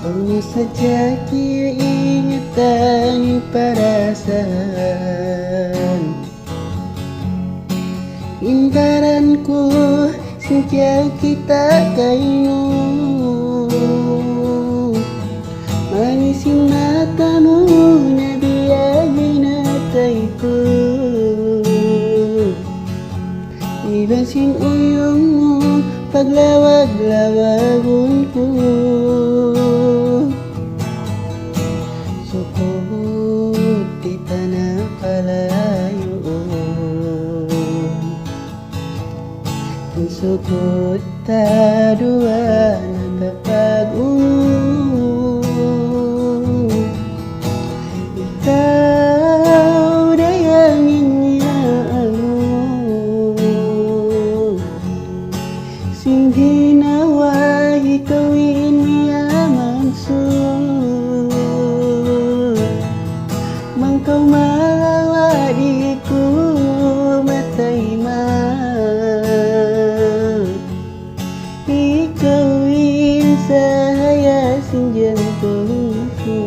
Hanya saja kia ingatan perasaan Indaranku sejak kita kayu Manisin matamu nabiyagi nataiku Ibasin uyungmu paglawag-lawagunku Sukot di tanah palayo Sukot ta dua nakapag-unong Ikaw dayangin niya ako Sing ginawa ikawin niya magsud Mangkaw malawa di ko matayma Ikawin saya sing jantungku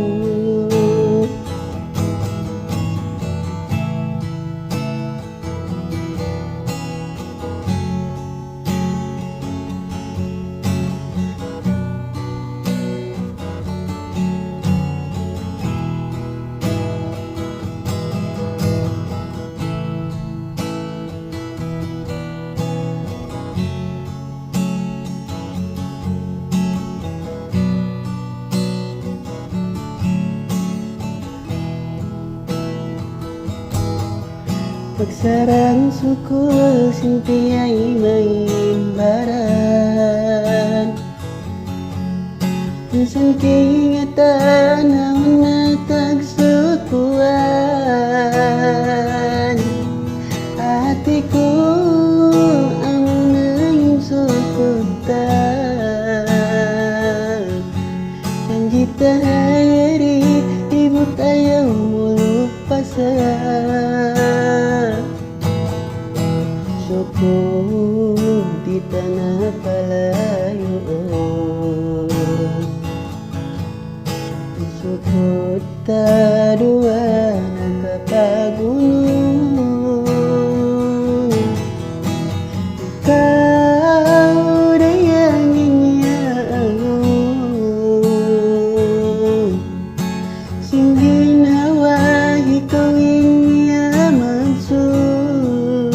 Pagsarang suku sintiay maimbaran Minsan kaingatan ang natagsukuan Ate ko ang naging sukutan Janji tahayari ibu tayo mulupasan Sukot di tanah palayo Sukot ta dua nakapagunong Ikaw dayangin niya ako Sing ginawa ikawin niya magsud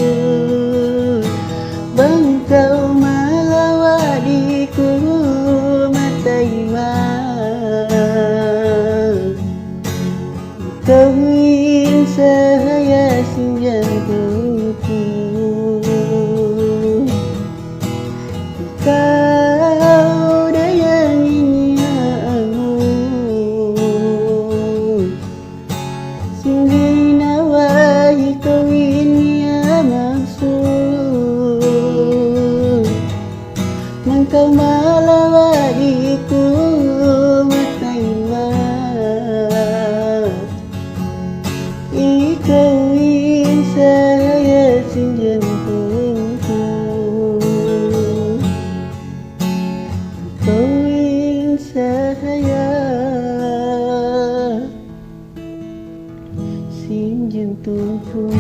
Bangkaw malawa di ko matayma Ikawin saya sing jantungku Ikaw dayangin niya ako Sing ginawa ikawin niya magsud Mangkaw malawa di ko matayma Ikawin saya sing jantungku Ikawin saya sing jantungku